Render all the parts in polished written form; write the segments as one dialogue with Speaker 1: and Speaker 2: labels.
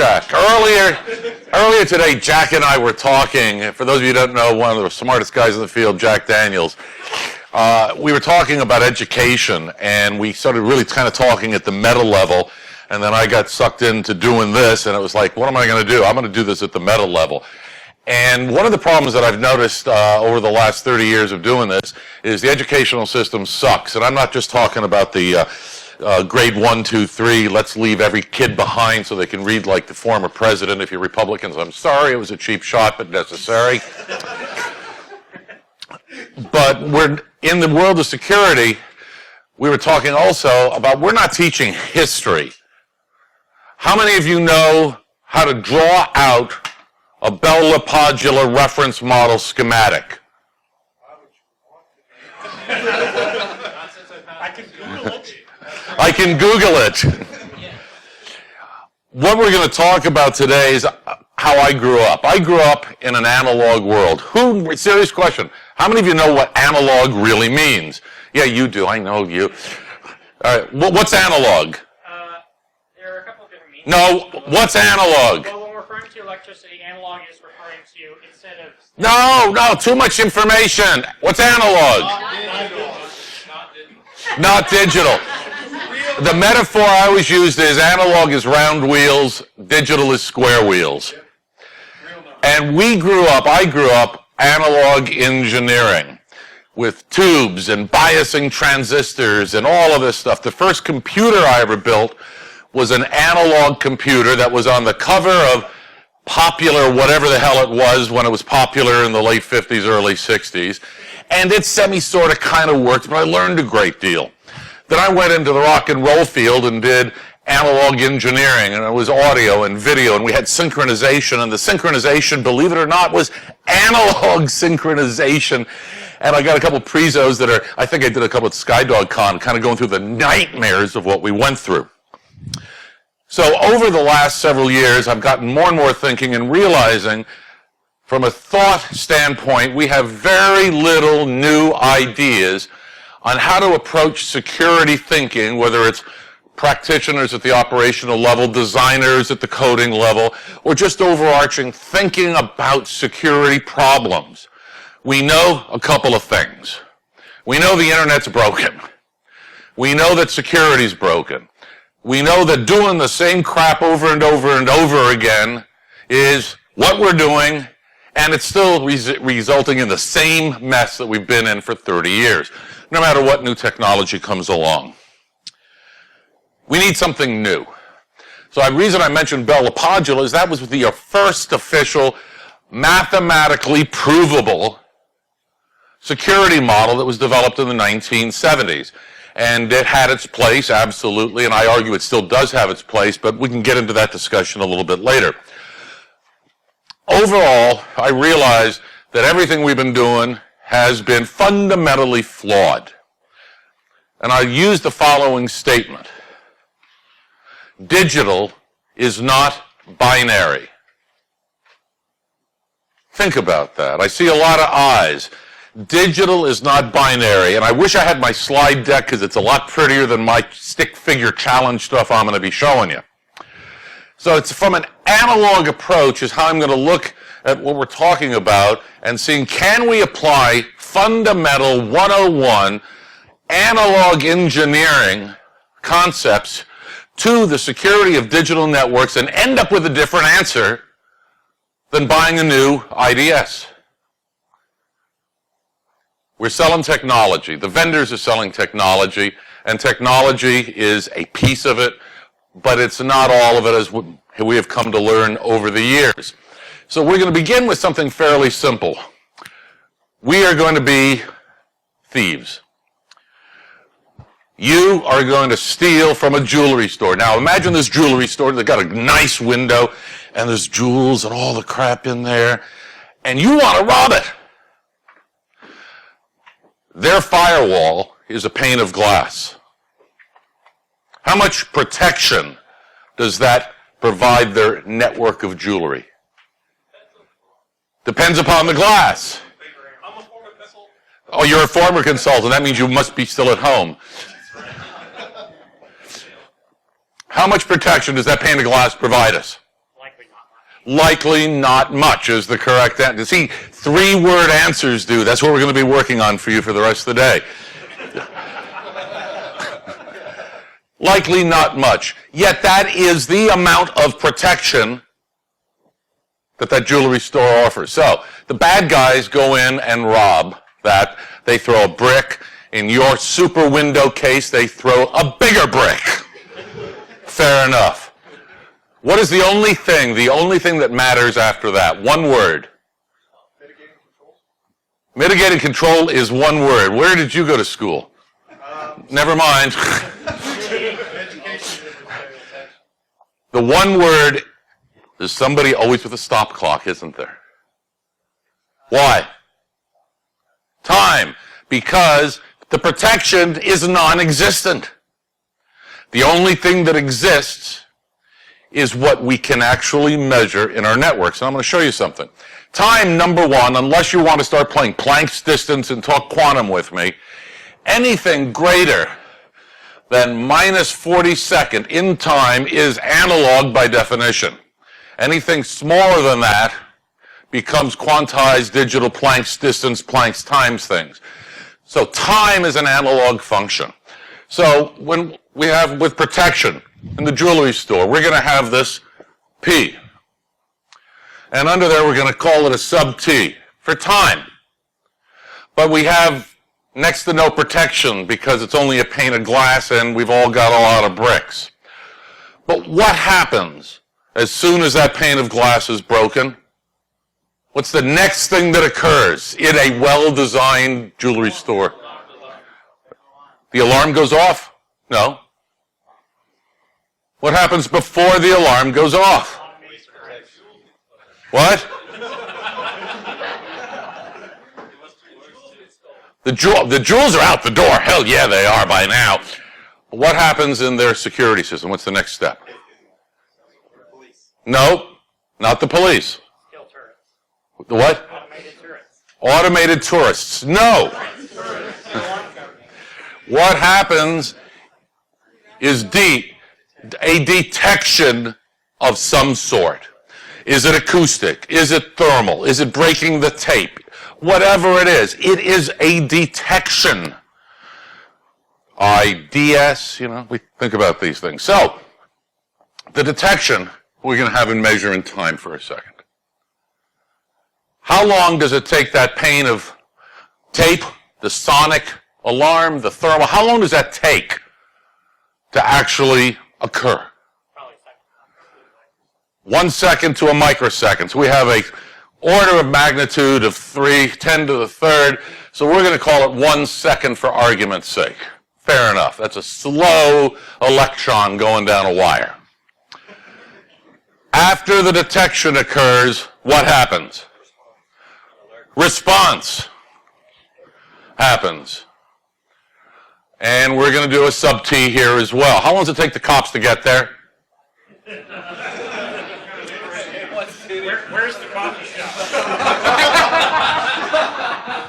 Speaker 1: Jack. Earlier today, Jack and I were talking. For those of you who don't know, one of the smartest guys in the field, Jack Daniels. We were talking about education, and we started really kind of talking at the meta level, and then I got sucked into doing this, and it was like, what am I going to do? I'm going to do this at the meta level. And one of the problems that I've noticed over the last 30 years of doing this is the educational system sucks. And I'm not just talking about the grade 1, 2, 3, let's leave every kid behind so they can read like the former president. If you're Republicans, I'm sorry, it was a cheap shot, but necessary. But we're in the world of security, we were talking also about we're not teaching history. How many of you know how to draw out a Bell-LaPadula reference model schematic? I can Google it. What we're going to talk about today is how I grew up. I grew up in an analog world. Serious question. How many of you know what analog really means? Yeah, you do. I know you. All right. What's analog?
Speaker 2: There are a couple of different meanings.
Speaker 1: No. What's analog?
Speaker 2: Well, when we're referring to electricity, analog is referring to instead of...
Speaker 1: No, too much information. What's analog? Not digital. The metaphor I always used is analog is round wheels, digital is square wheels. And I grew up analog engineering with tubes and biasing transistors and all of this stuff. The first computer I ever built was an analog computer that was on the cover of Popular, whatever the hell it was when it was popular in the late 50s, early 60s. And it sort of kind of worked, but I learned a great deal. Then I went into the rock and roll field and did analog engineering, and it was audio and video, and we had synchronization, and the synchronization, believe it or not, was analog synchronization. And I got a couple of prezos that I think I did a couple at Skydog Con, kind of going through the nightmares of what we went through. So over the last several years, I've gotten more and more thinking and realizing from a thought standpoint, we have very little new ideas on how to approach security thinking, whether it's practitioners at the operational level, designers at the coding level, or just overarching thinking about security problems. We know a couple of things. We know the internet's broken. We know that security's broken. We know that doing the same crap over and over and over again is what we're doing, and it's still resulting in the same mess that we've been in for 30 years, no matter what new technology comes along. We need something new. So the reason I mentioned Bell-LaPadula is that was the first official, mathematically provable security model that was developed in the 1970s. And it had its place, absolutely, and I argue it still does have its place, but we can get into that discussion a little bit later. Overall, I realize that everything we've been doing has been fundamentally flawed. And I use the following statement. Digital is not binary. Think about that. I see a lot of eyes. Digital is not binary, and I wish I had my slide deck because it's a lot prettier than my stick figure challenge stuff I'm going to be showing you. So it's from an analog approach is how I'm going to look at what we're talking about and seeing can we apply fundamental 101 analog engineering concepts to the security of digital networks and end up with a different answer than buying a new IDS. We're selling technology. The vendors are selling technology, and technology is a piece of it, but it's not all of it as we have come to learn over the years. So we're going to begin with something fairly simple. We are going to be thieves. You are going to steal from a jewelry store. Now imagine this jewelry store, they've got a nice window, and there's jewels and all the crap in there, and you want to rob it. Their firewall is a pane of glass. How much protection does that provide their network of jewelry? Depends upon the glass.
Speaker 2: I'm a former consultant.
Speaker 1: Oh, you're a former consultant. That means you must be still at home. How much protection does that pane of glass provide us? Likely not much is the correct answer. See, 3-word answers, dude. That's what we're going to be working on for you for the rest of the day. Likely not much. Yet that is the amount of protection that jewelry store offers. So the bad guys go in and rob that. They throw a brick. In your super window case, they throw a bigger brick. Fair enough. What is the only thing that matters after that? One word.
Speaker 3: Mitigating control.
Speaker 1: Mitigating control is one word. Where did you go to school? Never mind. The one word, there's somebody always with a stop clock, isn't there? Why? Time. Because the protection is non-existent. The only thing that exists is what we can actually measure in our networks. And I'm going to show you something. Time, number one, unless you want to start playing Planck's distance and talk quantum with me, anything greater than minus 42nd in time is analog by definition. Anything smaller than that becomes quantized digital Planck's distance, Planck's times things. So time is an analog function. So when we have with protection in the jewelry store, we're going to have this P. And under there we're going to call it a sub T for time. But we have next to no protection because it's only a pane of glass and we've all got a lot of bricks. But what happens as soon as that pane of glass is broken? What's the next thing that occurs in a well-designed jewelry store? The alarm goes off? No. What happens before the alarm goes off? What? The jewels are out the door. Hell yeah, they are by now. What happens in their security system? What's the next step? No, not the police.
Speaker 2: Kill tourists.
Speaker 1: The what?
Speaker 2: Automated tourists.
Speaker 1: Automated tourists. No. What happens is a detection of some sort. Is it acoustic? Is it thermal? Is it breaking the tape? Whatever it is a detection. IDS, we think about these things. So, the detection we're going to have and measure in time for a second. How long does it take that pane of tape, the sonic alarm, the thermal, how long does that take to actually occur?
Speaker 2: Probably a second.
Speaker 1: 1 second to a microsecond. So we have a order of magnitude of 10 to the third. So we're going to call it 1 second for argument's sake. Fair enough. That's a slow electron going down a wire. After the detection occurs, what happens? Response happens. And we're going to do a sub T here as well. How long does it take the cops to get there?
Speaker 2: Where's the coffee shop?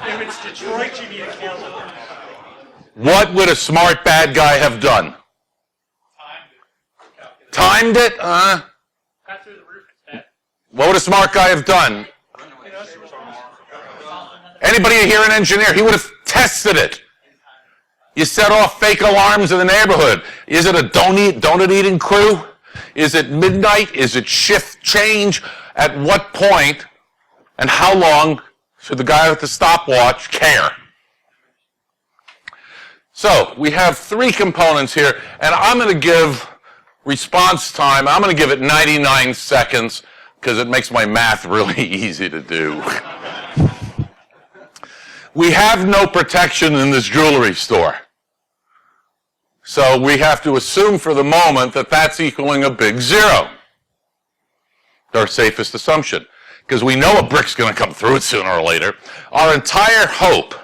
Speaker 2: If it's Detroit, you need a calendar.
Speaker 1: What would a smart bad guy have done? Timed it?
Speaker 2: Cut through the roof instead.
Speaker 1: What would a smart guy have done? Anybody here an engineer? He would have tested it. You set off fake alarms in the neighborhood. Is it a donut eating crew? Is it midnight? Is it shift change? At what point and how long should the guy with the stopwatch care? So we have 3 components here, and I'm going to give response time, I'm going to give it 99 seconds because it makes my math really easy to do. We have no protection in this jewelry store. So we have to assume for the moment that that's equaling a big 0. Our safest assumption. Because we know a brick's going to come through it sooner or later. Our entire hope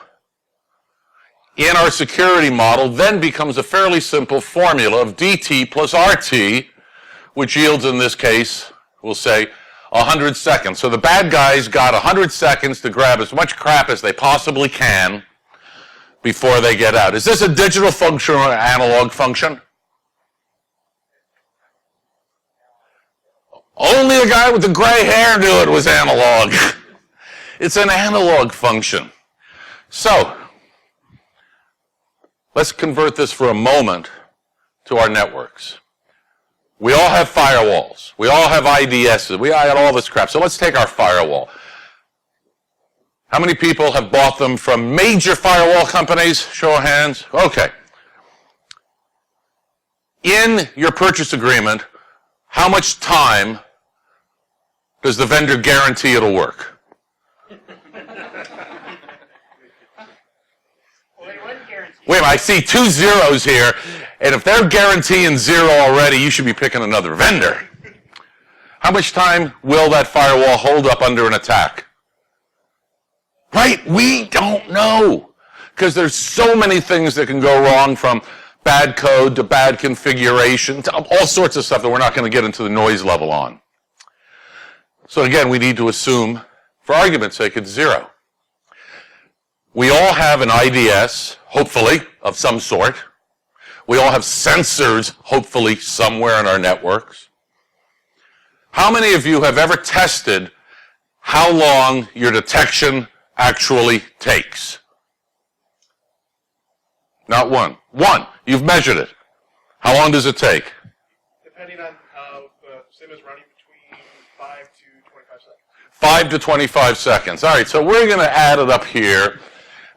Speaker 1: in our security model then becomes a fairly simple formula of dt plus rt, which yields in this case, we'll say, 100 seconds. So the bad guys got 100 seconds to grab as much crap as they possibly can before they get out. Is this a digital function or an analog function? Only Only a guy with the gray hair knew it was analog. It's an analog function. So, let's convert this for a moment to our networks. We all have firewalls. We all have IDSs. We all got all this crap. So let's take our firewall. How many people have bought them from major firewall companies? Show of hands. Okay. In your purchase agreement, how much time does the vendor guarantee it'll work? Wait a minute, I see 2 zeros here, and if they're guaranteeing 0 already, you should be picking another vendor. How much time will that firewall hold up under an attack? Right? We don't know. Because there's so many things that can go wrong, from bad code to bad configuration to all sorts of stuff that we're not going to get into the noise level on. So again, we need to assume, for argument's sake, it's 0. We all have an IDS, hopefully, of some sort. We all have sensors, hopefully, somewhere in our networks. How many of you have ever tested how long your detection actually takes? Not one. One. You've measured it. How long does it take?
Speaker 3: Depending on how the sim is running, between 5 to 25 seconds.
Speaker 1: 5 to 25 seconds. All right, so we're going to add it up here,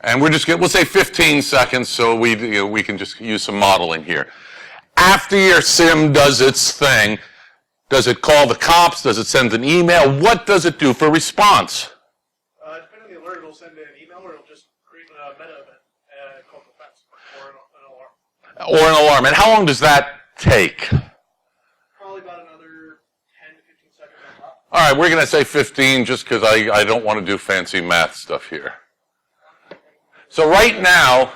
Speaker 1: and we'll say 15 seconds, so we can just use some modeling here. After your sim does its thing, does it call the cops? Does it send an email? What does it do for response?
Speaker 3: Depending on the alert, it'll send an email, or it'll just create a meta event called defense, or an alarm.
Speaker 1: Or an alarm. And how long does that take?
Speaker 3: Probably about another 10 to 15 seconds on top.
Speaker 1: All right, we're going to say 15 just because I don't want to do fancy math stuff here. So right now,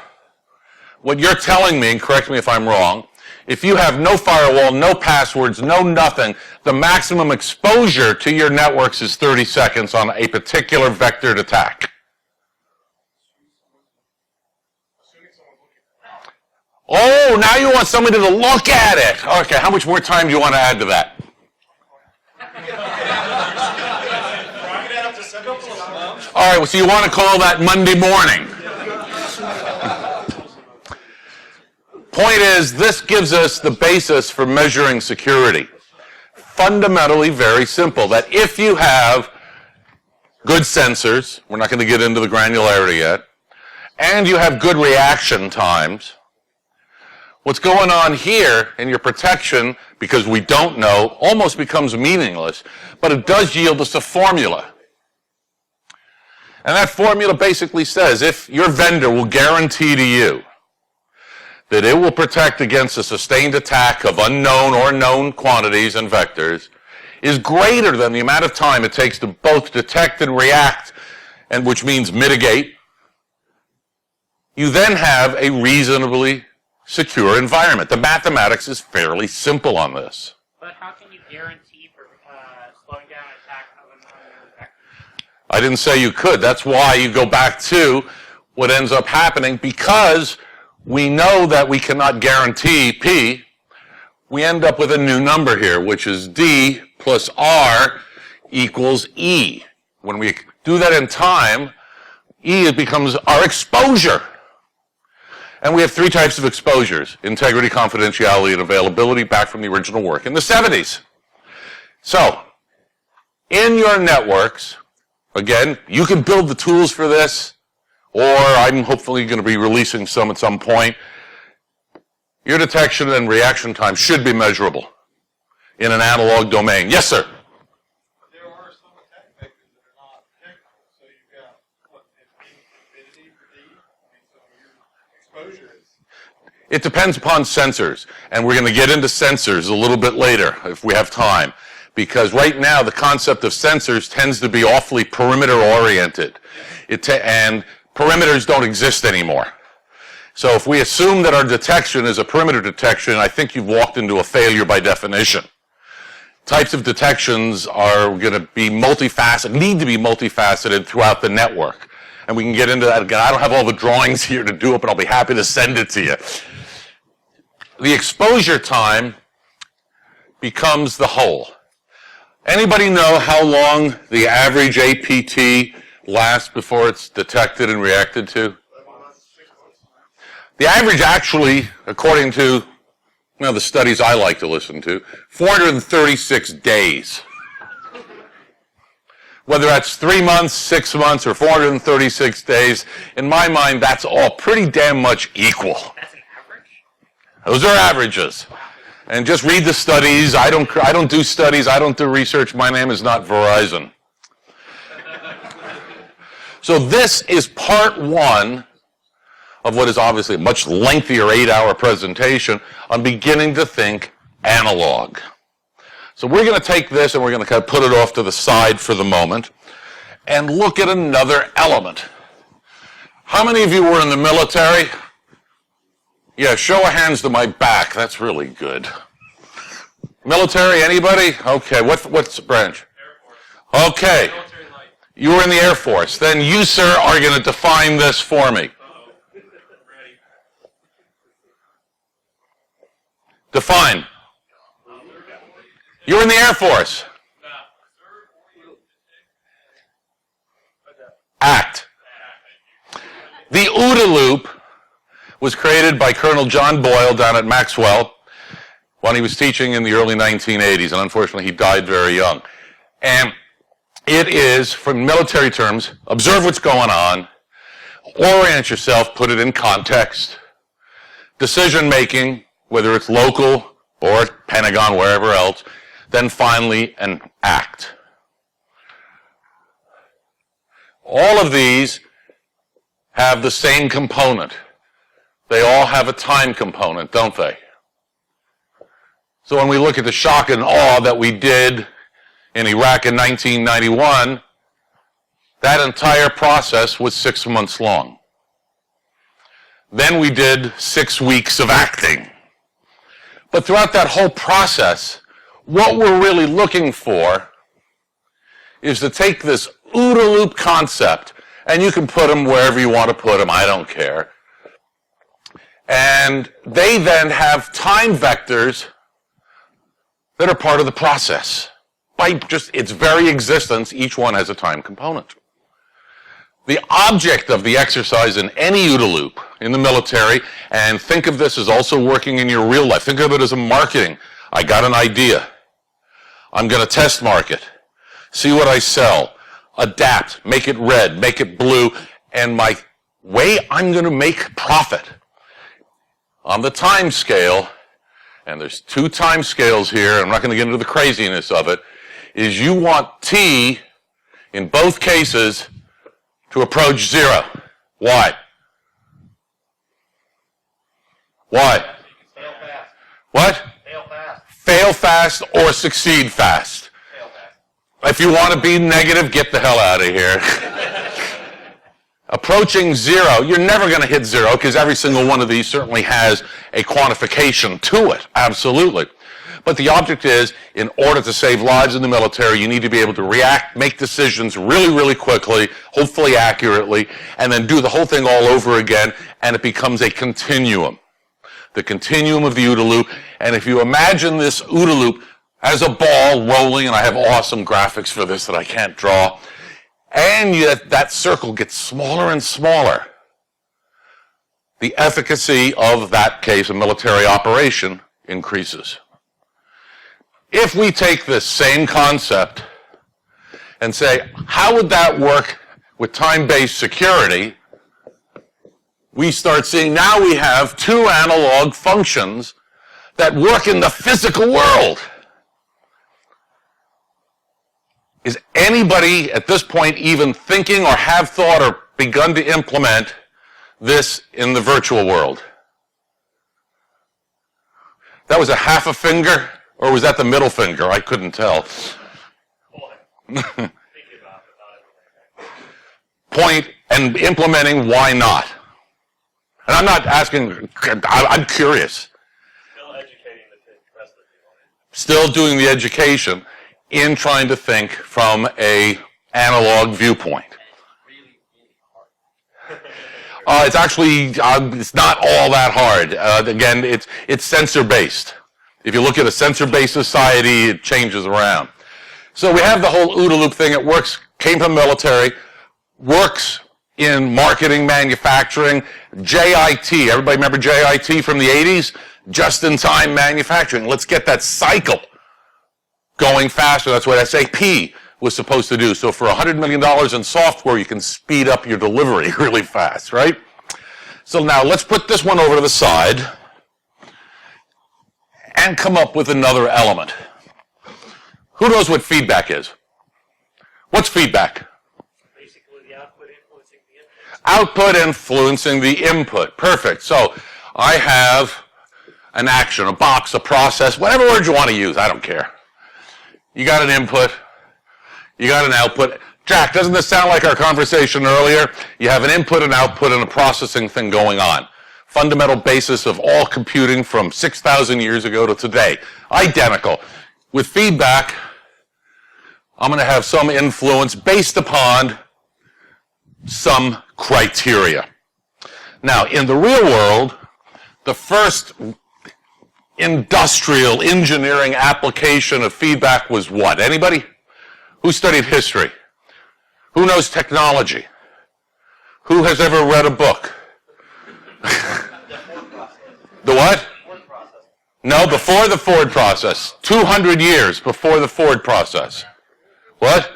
Speaker 1: what you're telling me, and correct me if I'm wrong, if you have no firewall, no passwords, no nothing, the maximum exposure to your networks is 30 seconds on a particular vectored attack. Oh, now you want somebody to look at it. Okay, how much more time do you want to add to that? All right, well, so you want to call that Monday morning. Point is, this gives us the basis for measuring security. Fundamentally very simple, that if you have good sensors, we're not going to get into the granularity yet, and you have good reaction times, what's going on here in your protection, because we don't know, almost becomes meaningless, but it does yield us a formula. And that formula basically says if your vendor will guarantee to you that it will protect against a sustained attack of unknown or known quantities and vectors, is greater than the amount of time it takes to both detect and react, and which means mitigate, you then have a reasonably secure environment. The mathematics is fairly simple on this.
Speaker 2: But how can you guarantee for slowing down an attack of an unknown vector?
Speaker 1: I didn't say you could. That's why you go back to what ends up happening, because we know that we cannot guarantee P. We end up with a new number here, which is D plus R equals E. When we do that in time, E becomes our exposure. And we have 3 types of exposures: integrity, confidentiality, and availability, back from the original work in the 70s. So, in your networks, again, you can build the tools for this, or I'm hopefully going to be releasing some at some point. Your detection and reaction time should be measurable in an analog domain. Yes, sir?
Speaker 3: There are some attack vectors that are not detectable. So you've got, what, infinity for D? I mean, so your exposure is...
Speaker 1: It depends upon sensors, and we're going to get into sensors a little bit later if we have time, because right now the concept of sensors tends to be awfully perimeter-oriented. And perimeters don't exist anymore. So if we assume that our detection is a perimeter detection, I think you've walked into a failure by definition. Types of detections are going to be multifaceted, need to be multifaceted throughout the network. And we can get into that again. I don't have all the drawings here to do it, but I'll be happy to send it to you. The exposure time becomes the whole. Anybody know how long the average APT lasts before it's detected and reacted to? The average actually, according to the studies I like to listen to, 436 days. Whether that's 3 months, 6 months, or 436 days, in my mind, that's all pretty damn much equal.
Speaker 2: That's an average?
Speaker 1: Those are averages. And just read the studies. I don't do studies. I don't do research. My name is not Verizon. So this is part one of what is obviously a much lengthier 8-hour presentation on beginning to think analog. So we're going to take this and we're going to kind of put it off to the side for the moment and look at another element. How many of you were in the military? Yeah, show of hands to my back. That's really good. Military, anybody? Okay, what's the branch? Air Force. Okay. Military light. You were in the Air Force. Then you, sir, are going to define this for me.
Speaker 3: Ready.
Speaker 1: Define. You were in the Air Force. Act. The OODA loop was created by Colonel John Boyle down at Maxwell when he was teaching in the early 1980s, and unfortunately he died very young. And it is, from military terms, observe what's going on, orient yourself, put it in context, decision making, whether it's local or Pentagon, wherever else, then finally an act. All of these have the same component. They all have a time component, don't they? So when we look at the shock and awe that we did in Iraq in 1991, that entire process was 6 months long. Then we did 6 weeks of acting. But throughout that whole process, what we're really looking for is to take this OODA loop concept, and you can put them wherever you want to put them, I don't care. And they then have time vectors that are part of the process. By just its very existence, each one has a time component. The object of the exercise in any OODA loop in the military, and think of this as also working in your real life. Think of it as a marketing. I got an idea. I'm going to test market, see what I sell, adapt, make it red, make it blue, and my way I'm going to make profit. On the time scale, and there's 2 time scales here, I'm not going to get into the craziness of it, is you want T, in both cases, to approach 0. Why? Why?
Speaker 2: Fail fast.
Speaker 1: What?
Speaker 2: Fail fast.
Speaker 1: Fail fast or succeed fast.
Speaker 2: Fail fast.
Speaker 1: If you want to be negative, get the hell out of here. Approaching 0, you're never going to hit 0 because every single one of these certainly has a quantification to it, absolutely. But the object is, in order to save lives in the military, you need to be able to react, make decisions really, really quickly, hopefully accurately, and then do the whole thing all over again, and it becomes a continuum. The continuum of the OODA loop, and if you imagine this OODA loop as a ball rolling, and I have awesome graphics for this that I can't draw, and yet that circle gets smaller and smaller, the efficacy of that case, a military operation, increases. If we take this same concept and say, how would that work with time-based security? We start seeing now we have 2 analog functions that work in the physical world. Is anybody at this point even thinking or have thought or begun to implement this in the virtual world? That was a half a finger, or was that the middle finger? I couldn't tell. Point and implementing, why not? And I'm not asking, I'm curious.
Speaker 3: Still educating the rest of the people.
Speaker 1: Still doing the education in trying to think from a analog viewpoint.
Speaker 3: Really, really hard.
Speaker 1: It's actually, it's not all that hard. Again, it's sensor-based. If you look at a sensor-based society, it changes around. So we have the whole OODA loop thing. It works, came from the military, works in marketing, manufacturing, JIT. Everybody remember JIT from the 80s? Just-in-time manufacturing. Let's get that cycle going faster. That's what SAP was supposed to do. So for $100 million in software, you can speed up your delivery really fast, right? So now let's put this one over to the side and come up with another element. Who knows what feedback is? What's feedback?
Speaker 2: Basically, the output influencing the input.
Speaker 1: Output influencing the input. Perfect. So I have an action, a box, a process, whatever word you want to use, I don't care. You got an input, you got an output. Jack, doesn't this sound like our conversation earlier? You have an input, an output, and a processing thing going on. Fundamental basis of all computing from 6,000 years ago to today. Identical. With feedback, I'm going to have some influence based upon some criteria. Now, in the real world, the first industrial engineering application of feedback was what? Anybody? Who studied history? Who knows technology? Who has ever read a book? The what? No, before the Ford process. 200 years before the Ford process. What?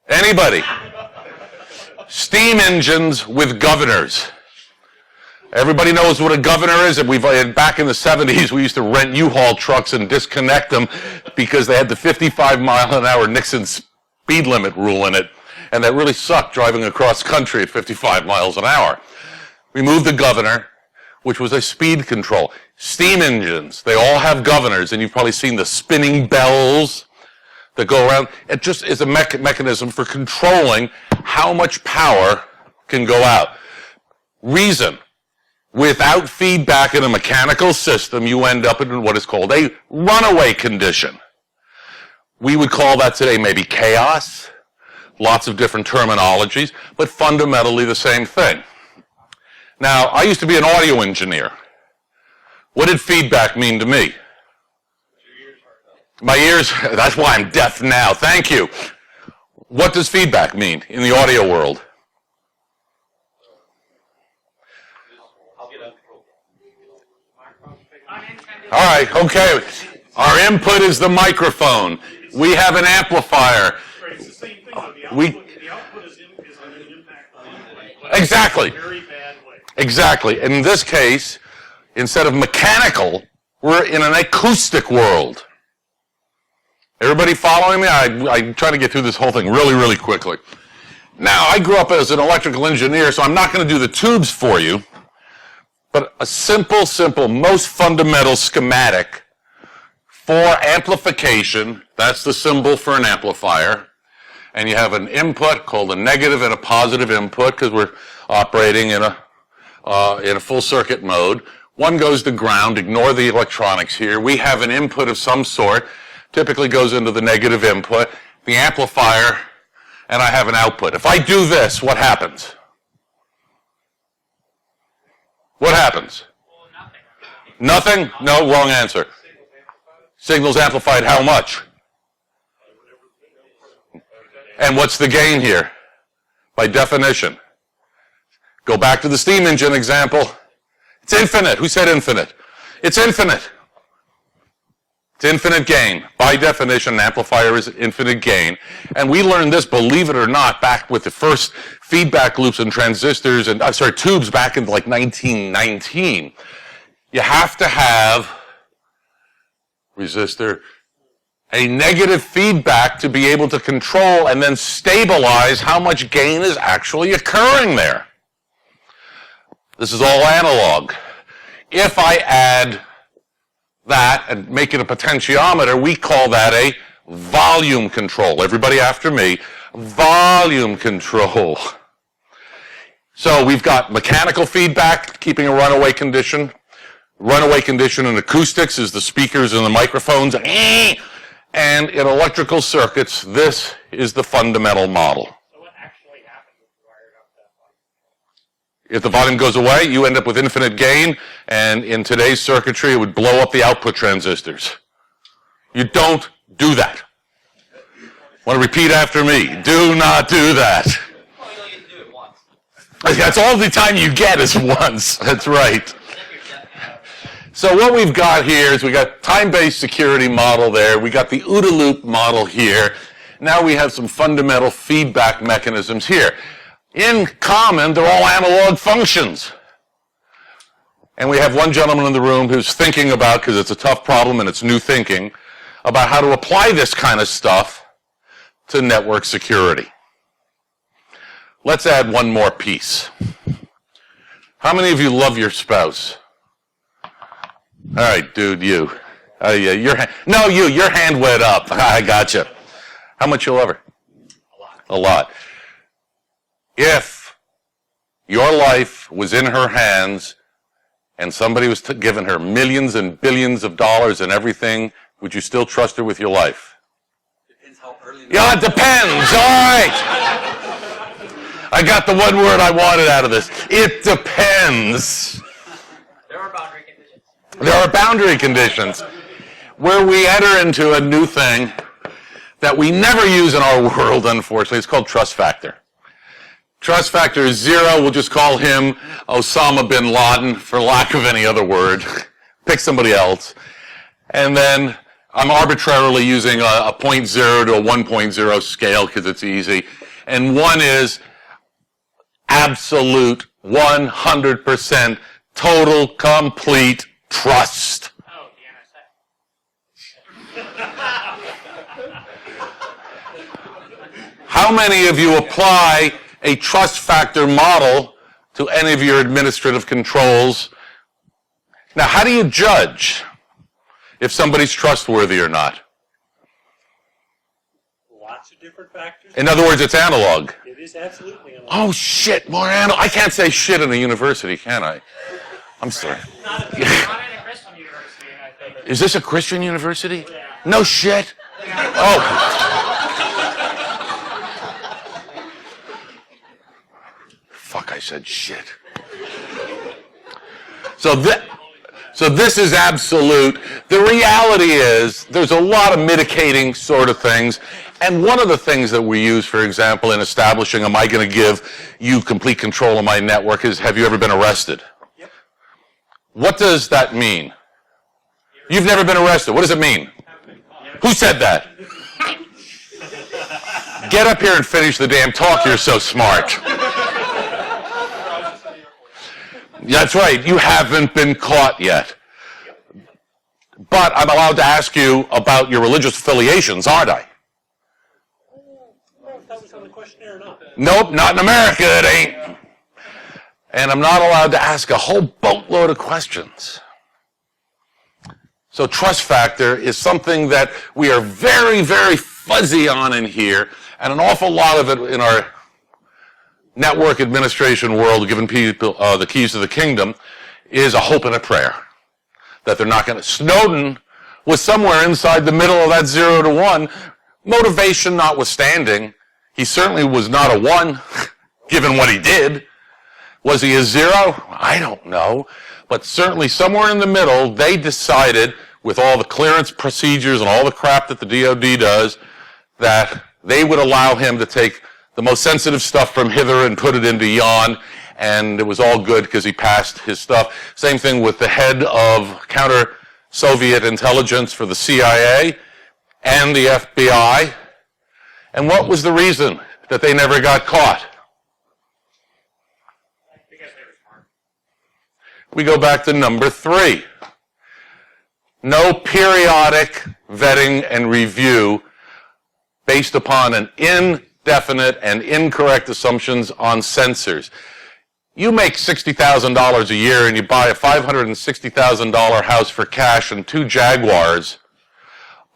Speaker 1: Anybody? Steam engines with governors. Everybody knows what a governor is. Back in the 70s, we used to rent U-Haul trucks and disconnect them because they had the 55-mile-an-hour Nixon speed limit rule in it. And that really sucked driving across country at 55 miles an hour. We moved the governor, which was a speed control. Steam engines, they all have governors, and you've probably seen the spinning bells that go around. It just is a mechanism for controlling how much power can go out. Reason. Without feedback in a mechanical system, you end up in what is called a runaway condition. We would call that today maybe chaos, lots of different terminologies, but fundamentally the same thing. Now, I used to be an audio engineer. What did feedback mean to me? My ears, that's why I'm deaf now. Thank you. What does feedback mean in the audio world? All right, okay. Our input is the microphone. We have an amplifier.
Speaker 3: It's the same thing, though. The output is an impact on input.
Speaker 1: Exactly.
Speaker 3: In a very bad way.
Speaker 1: Exactly. In this case, instead of mechanical, we're in an acoustic world. Everybody following me? I'm trying to get through this whole thing really, really quickly. Now, I grew up as an electrical engineer, so I'm not going to do the tubes for you. But a simple, most fundamental schematic for amplification, that's the symbol for an amplifier, and you have an input called a negative and a positive input because we're operating in a full circuit mode. One goes to ground, ignore the electronics here. We have an input of some sort, typically goes into the negative input, the amplifier, and I have an output. If I do this, what happens? What happens? Nothing? No, wrong answer. Signal's amplified how much? And what's the gain here? By definition. Go back to the steam engine example. It's infinite. Who said infinite? It's infinite. It's infinite gain. By definition, an amplifier is infinite gain. And we learned this, believe it or not, back with the first feedback loops and transistors and, tubes back in like 1919. You have to have, resistor, a negative feedback to be able to control and then stabilize how much gain is actually occurring there. This is all analog. If I add that and make it a potentiometer, we call that a volume control. Everybody after me. Volume control. So we've got mechanical feedback, keeping a runaway condition. Runaway condition in acoustics is the speakers and the microphones. And in electrical circuits, this is the fundamental model.
Speaker 2: So what actually happens if you wired up that volume?
Speaker 1: If the volume goes away, you end up with infinite gain, and in today's circuitry, it would blow up the output transistors. You don't do that. Want to repeat after me? Do not do that.
Speaker 4: Well, you only get to do it once.
Speaker 1: That's all the time you get is once. That's right. So what we've got here is we got time-based security model there. We got the OODA loop model here. Now we have some fundamental feedback mechanisms here. In common, they're all analog functions. And we have one gentleman in the room who's thinking about, because it's a tough problem and it's new thinking, about how to apply this kind of stuff to network security. Let's add one more piece. How many of you love your spouse? All right, dude, you. Yeah, your hand went up. I gotcha. How much you love her? A lot. If your life was in her hands and somebody was giving her millions and billions of dollars and everything, would you still trust her with your life?
Speaker 4: Depends how early.
Speaker 1: Yeah, it depends. All right. I got the one word I wanted out of this. It depends.
Speaker 2: There are boundary conditions.
Speaker 1: There are boundary conditions where we enter into a new thing that we never use in our world, unfortunately. It's called trust factor. Trust factor is 0. We'll just call him Osama bin Laden, for lack of any other word. Pick somebody else. And then I'm arbitrarily using a 0.0 to a 1.0 scale because it's easy. And 1 is absolute 100% total complete trust.
Speaker 2: Oh, the NSA.
Speaker 1: How many of you apply a trust factor model to any of your administrative controls? Now, how do you judge if somebody's trustworthy or not?
Speaker 5: Lots of different factors.
Speaker 1: In other words, it's analog.
Speaker 5: It is absolutely analog.
Speaker 1: Oh, shit, more analog. I can't say shit in a university, can I? I'm sorry.
Speaker 2: Not in a Christian university, I think.
Speaker 1: Is this a Christian university?
Speaker 2: Yeah.
Speaker 1: No shit. Oh. Fuck, I said shit. So this is absolute. The reality is there's a lot of mitigating sort of things. And one of the things that we use, for example, in establishing, am I going to give you complete control of my network, is, have you ever been arrested?
Speaker 5: Yep.
Speaker 1: What does that mean? You've never been arrested. What does it mean? Who said that? Get up here and finish the damn talk. You're so smart. That's right. You haven't been caught yet. But I'm allowed to ask you about your religious affiliations, aren't I?
Speaker 5: I don't know if that was on the questionnaire or not.
Speaker 1: Nope, not in America, it ain't. And I'm not allowed to ask a whole boatload of questions. So trust factor is something that we are very, very fuzzy on in here, and an awful lot of it in our network administration world, giving people the keys to the kingdom, is a hope and a prayer that they're not going to. Snowden was somewhere inside the middle of that 0 to 1, motivation notwithstanding. He certainly was not a 1, given what he did. Was he a 0? I don't know. But certainly somewhere in the middle, they decided, with all the clearance procedures and all the crap that the DoD does, that they would allow him to take the most sensitive stuff from hither and put it into yon, and it was all good because he passed his stuff. Same thing with the head of counter-Soviet intelligence for the CIA and the FBI. And what was the reason that they never got caught?
Speaker 2: Because they were smart.
Speaker 1: We go back to number 3. No periodic vetting and review based upon an indefinite and incorrect assumptions on sensors. You make $60,000 a year and you buy a $560,000 house for cash and 2 Jaguars.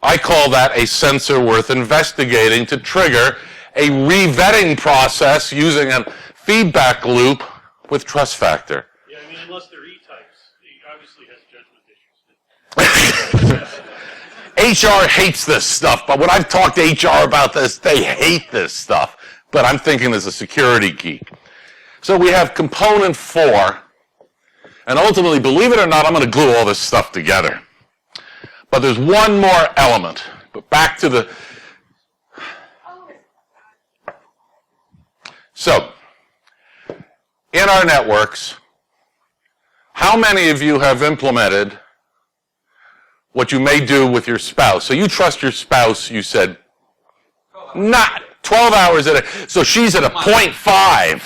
Speaker 1: I call that a sensor worth investigating to trigger a re-vetting process using a feedback loop with trust factor.
Speaker 5: Yeah, I mean, unless they're E-types, he obviously has judgment issues.
Speaker 1: HR hates this stuff, but when I've talked to HR about this, they hate this stuff. But I'm thinking as a security geek. So we have component 4, and ultimately, believe it or not, I'm going to glue all this stuff together. But there's one more element. But back to the... So, in our networks, how many of you have implemented what you may do with your spouse? So you trust your spouse, you said, not 12 hours a day. So she's at a 0.5.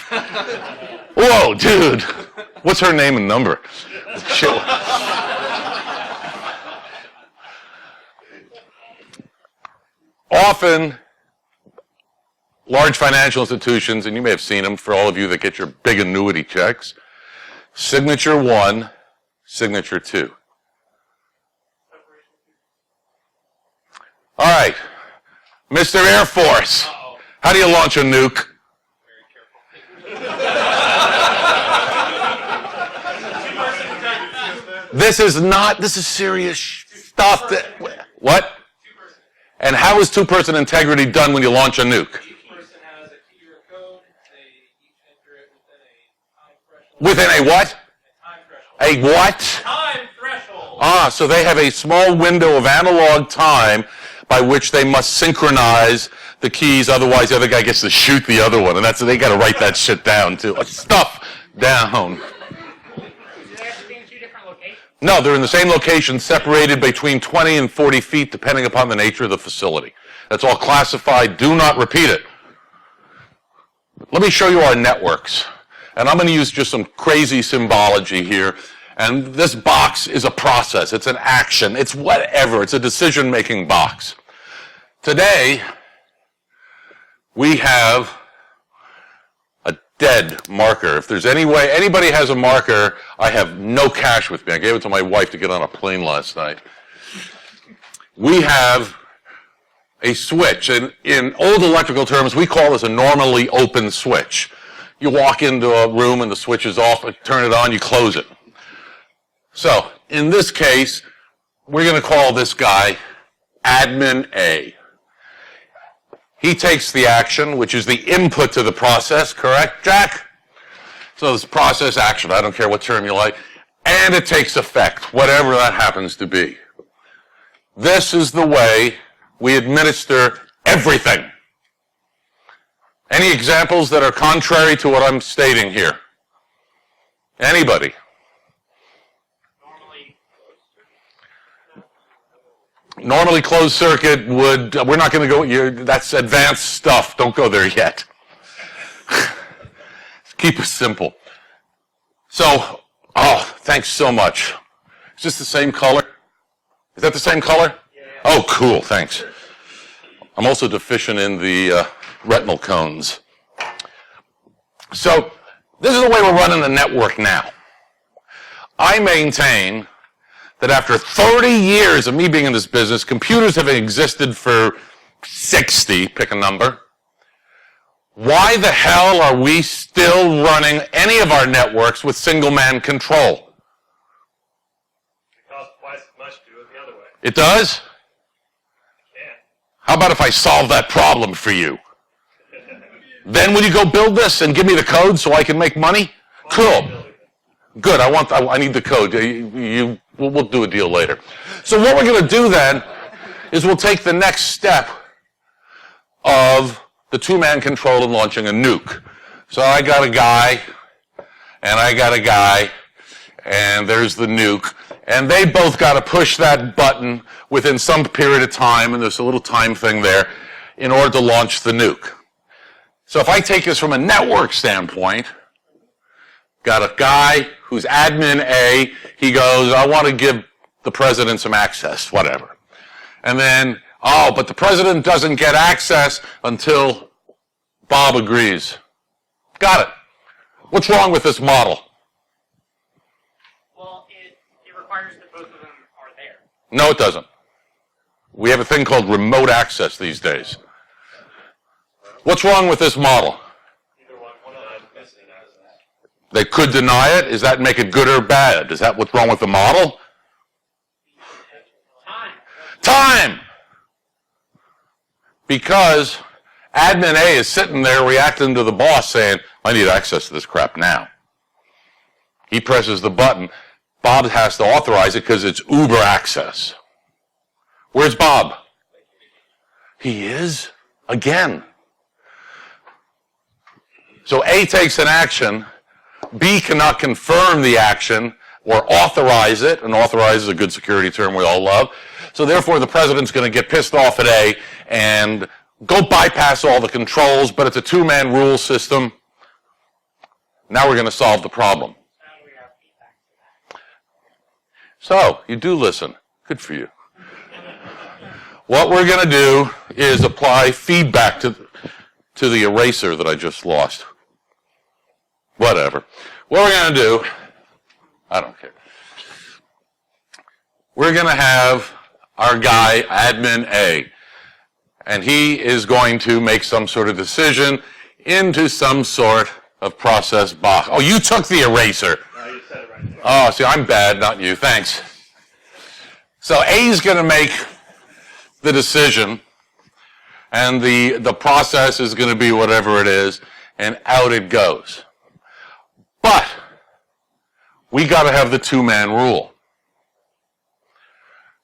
Speaker 1: Whoa, dude. What's her name and number? Often, large financial institutions, and you may have seen them for all of you that get your big annuity checks, signature 1, signature 2. All right, Mr. Air Force, how do you launch a nuke? This is serious stuff. What? And how is two-person integrity done when you launch a nuke?
Speaker 3: Each person has a key or code. They each enter it within a time threshold.
Speaker 1: Within a what?
Speaker 3: A time threshold.
Speaker 1: A what?
Speaker 3: Time threshold.
Speaker 1: Ah, so they have a small window of analog time by which they must synchronize the keys, otherwise the other guy gets to shoot the other one, and they got to write that shit down too. Stuff down.
Speaker 2: Do they have to be in 2 different locations?
Speaker 1: No, they're in the same location, separated between 20 and 40 feet, depending upon the nature of the facility. That's all classified. Do not repeat it. Let me show you our networks. And I'm going to use just some crazy symbology here. And this box is a process. It's an action. It's whatever. It's a decision-making box. Today, we have a dead marker. If there's any way anybody has a marker, I have no cash with me. I gave it to my wife to get on a plane last night. We have a switch. And in old electrical terms, we call this a normally open switch. You walk into a room and the switch is off, turn it on, you close it. So, in this case, we're going to call this guy Admin A. He takes the action, which is the input to the process, correct, Jack? So this process action, I don't care what term you like, and it takes effect, whatever that happens to be. This is the way we administer everything. Any examples that are contrary to what I'm stating here? Anybody? Normally closed circuit would, we're not going to go, that's advanced stuff, don't go there yet. Keep it simple. So, oh, thanks so much. Is this the same color? Is that the same color? Yeah. Oh, cool, thanks. I'm also deficient in the retinal cones. So, this is the way we're running the network now. I maintain that after 30 years of me being in this business, computers have existed for 60, pick a number. Why the hell are we still running any of our networks with single-man control?
Speaker 3: It costs twice as much to do it the other way.
Speaker 1: It does?
Speaker 3: Yeah.
Speaker 1: How about if I solve that problem for you? Then will you go build this and give me the code so I can make money? Cool. Good, I need the code. We'll do a deal later. So what we're going to do then is we'll take the next step of the two-man control in launching a nuke. So I got a guy, and I got a guy, and there's the nuke, and they both got to push that button within some period of time, and there's a little time thing there, in order to launch the nuke. So if I take this from a network standpoint, got a guy who's admin A, he goes, I want to give the president some access, whatever. And then, oh, but the president doesn't get access until Bob agrees. Got it. What's wrong with this model?
Speaker 2: Well, it requires that both of them are there.
Speaker 1: No, it doesn't. We have a thing called remote access these days. What's wrong with this model? They could deny it. Does that make it good or bad? Is that what's wrong with the model? Time! Because admin A is sitting there reacting to the boss saying, I need access to this crap now. He presses the button. Bob has to authorize it because it's Uber access. Where's Bob? He is? Again. So A takes an action, B cannot confirm the action or authorize it, and authorize is a good security term we all love. So therefore the president's going to get pissed off at A and go bypass all the controls, but it's a two-man rule system. Now we're going to solve the problem.
Speaker 2: How do we have feedback to that?
Speaker 1: So, you do listen. Good for you. What we're going to do is apply feedback to the eraser that I just lost. Whatever. What we're going to do, I don't care. We're going to have our guy, admin A, and he is going to make some sort of decision into some sort of process box. Oh, you took the eraser.
Speaker 2: No, you said it right.
Speaker 1: Oh, see, I'm bad, not you. Thanks. So A's going to make the decision, and the process is going to be whatever it is, and out it goes. But we got to have the two-man rule.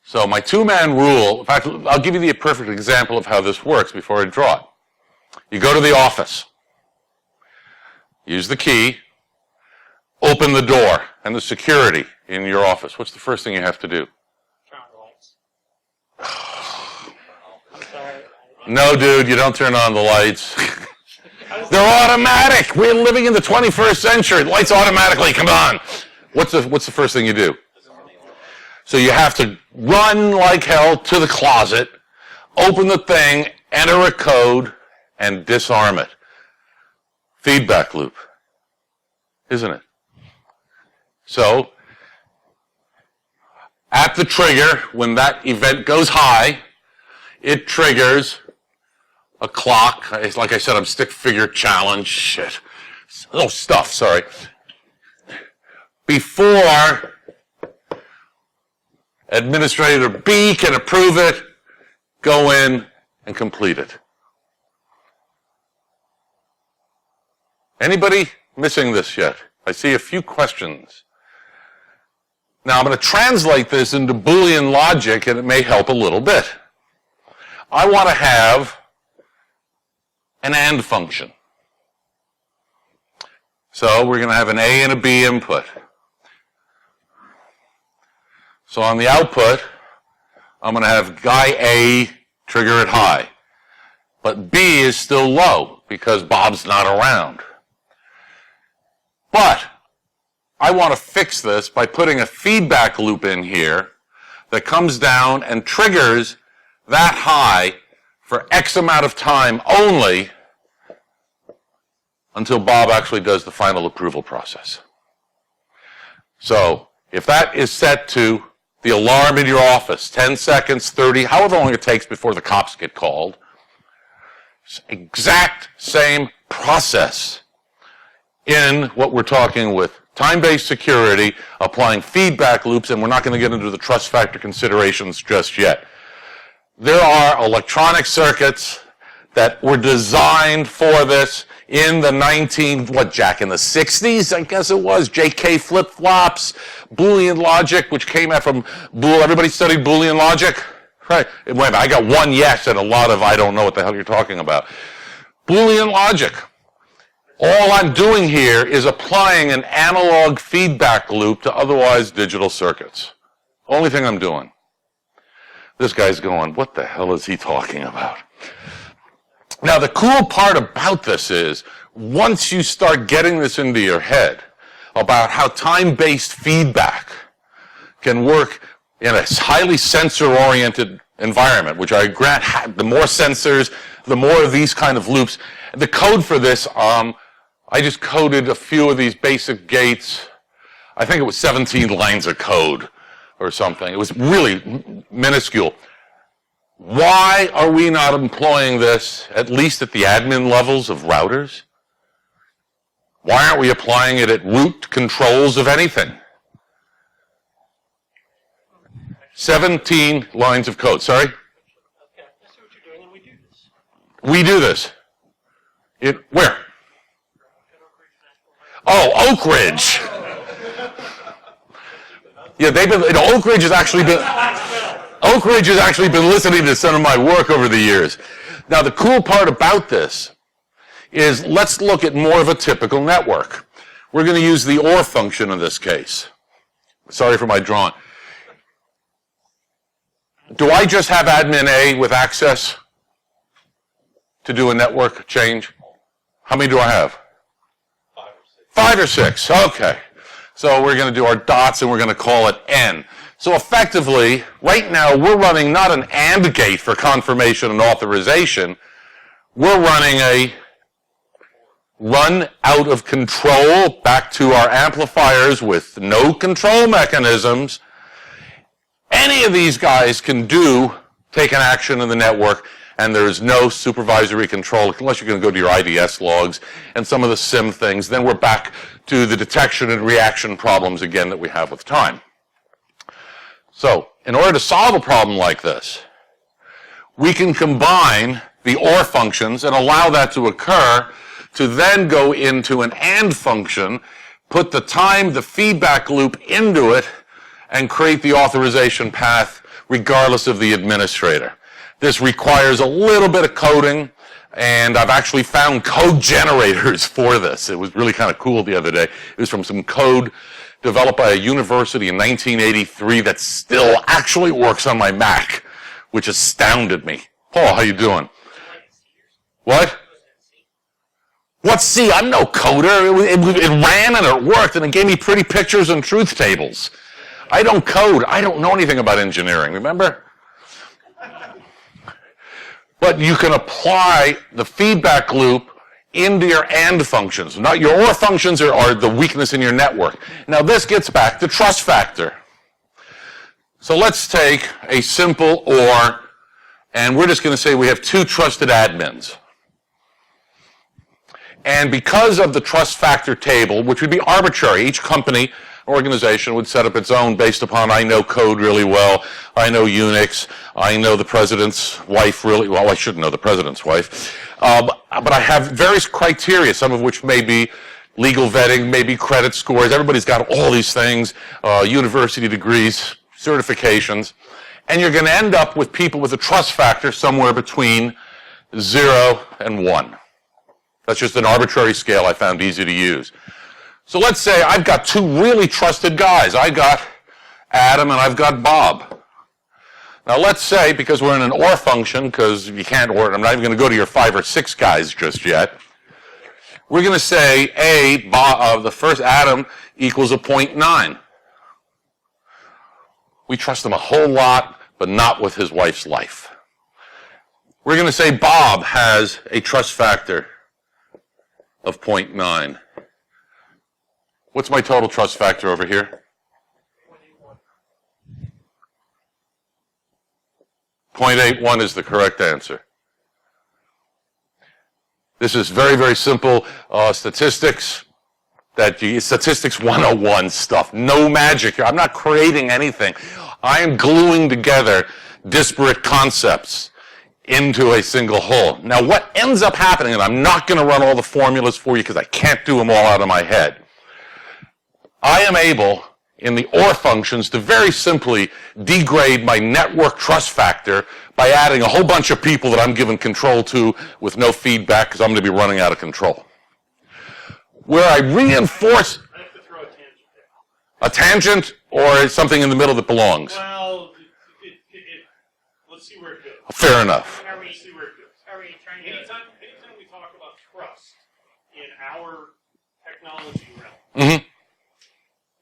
Speaker 1: So my two-man rule, in fact, I'll give you the perfect example of how this works before I draw it. You go to the office, use the key, open the door, and the security in your office. What's the first thing you have to do?
Speaker 2: Turn on the lights. I'm sorry.
Speaker 1: No, dude, you don't turn on the lights. They're automatic. We're living in the 21st century. Lights automatically come on. What's the first thing you do? So you have to run like hell to the closet, open the thing, enter a code, and disarm it. Feedback loop, isn't it? So, at the trigger, when that event goes high, it triggers a clock. It's like I said, I'm stick figure challenge. Shit. Oh, stuff, sorry. Before Administrator B can approve it, go in and complete it. Anybody missing this yet? I see a few questions. Now I'm going to translate this into Boolean logic, and it may help a little bit. I want to have an AND function. So we're going to have an A and a B input. So on the output, I'm going to have guy A trigger it high. But B is still low because Bob's not around. But I want to fix this by putting a feedback loop in here that comes down and triggers that high for X amount of time only until Bob actually does the final approval process. So if that is set to the alarm in your office, 10 seconds, 30, however long it takes before the cops get called, exact same process in what we're talking with time-based security, applying feedback loops, and we're not going to get into the trust factor considerations just yet. There are electronic circuits that were designed for this in the in the 60s, I guess it was, JK flip-flops, Boolean logic, which came out from Boole. Everybody studied Boolean logic? Right. Wait a minute, I got one yes and a lot of I don't know what the hell you're talking about. Boolean logic. All I'm doing here is applying an analog feedback loop to otherwise digital circuits. Only thing I'm doing. This guy's going, what the hell is he talking about? Now, the cool part about this is, once you start getting this into your head about how time-based feedback can work in a highly sensor-oriented environment, which I grant, the more sensors, the more of these kind of loops. The code for this, I just coded a few of these basic gates. I think it was 17 lines of code or something. It was really minuscule. Why are we not employing this, at least at the admin levels of routers? Why aren't we applying it at root controls of anything? 17 lines of code. Sorry?
Speaker 5: Okay, I see what you're doing, and we do this.
Speaker 1: We do this. Where? Oh, Oak Ridge. Yeah, Oak Ridge has actually been listening to some of my work over the years. Now, the cool part about this is let's look at more of a typical network. We're going to use the OR function in this case. Sorry for my drawing. Do I just have admin A with access to do a network change? How many do I have? 5 or 6. Okay. So we're going to do our dots and we're going to call it N. So effectively, right now we're running not an AND gate for confirmation and authorization. We're running a run out of control back to our amplifiers with no control mechanisms. Any of these guys can take an action in the network, and there is no supervisory control unless you're going to go to your IDS logs and some of the SIM things. Then we're back to the detection and reaction problems again that we have with time. So in order to solve a problem like this, we can combine the OR functions and allow that to occur to then go into an AND function, put the feedback loop into it, and create the authorization path regardless of the administrator. This requires a little bit of coding, and I've actually found code generators for this. It was really kind of cool the other day. It was from some code developed by a university in 1983 that still actually works on my Mac, which astounded me. Paul, how you doing? What? What's C? I'm no coder. It ran and it worked, and it gave me pretty pictures and truth tables. I don't code. I don't know anything about engineering, remember? But you can apply the feedback loop into your AND functions. Not your OR functions are the weakness in your network. Now this gets back to trust factor. So let's take a simple OR, and we're just going to say we have 2 trusted admins. And because of the trust factor table, which would be arbitrary, each company, organization would set up its own based upon I know code really well, I know Unix, I know the president's wife really well. I shouldn't know the president's wife. But I have various criteria, some of which may be legal vetting, maybe credit scores. Everybody's got all these things, university degrees, certifications. And you're going to end up with people with a trust factor somewhere between 0 and 1. That's just an arbitrary scale I found easy to use. So let's say I've got 2 really trusted guys. I got Adam and I've got Bob. Now let's say, because we're in an OR function, because you can't OR, I'm not even going to go to your 5 or 6 guys just yet. We're going to say the first Adam equals a 0.9. We trust him a whole lot, but not with his wife's life. We're going to say Bob has a trust factor of 0.9. What's my total trust factor over here? 0.81 is the correct answer. This is very, very simple statistics. Statistics 101 stuff. No magic. I'm not creating anything. I am gluing together disparate concepts into a single whole. Now, what ends up happening, and I'm not going to run all the formulas for you because I can't do them all out of my head. I am able, in the OR functions, to very simply degrade my network trust factor by adding a whole bunch of people that I'm giving control to with no feedback because I'm going to be running out of control. Where I reinforce
Speaker 5: I have to throw a tangent there.
Speaker 1: a tangent or something in the middle that belongs.
Speaker 5: Well, let's see where it goes.
Speaker 1: Fair enough.
Speaker 5: Let's see where it goes.
Speaker 2: Are we trying to?
Speaker 5: Anytime we talk about trust in our technology realm,
Speaker 1: Mm-hmm.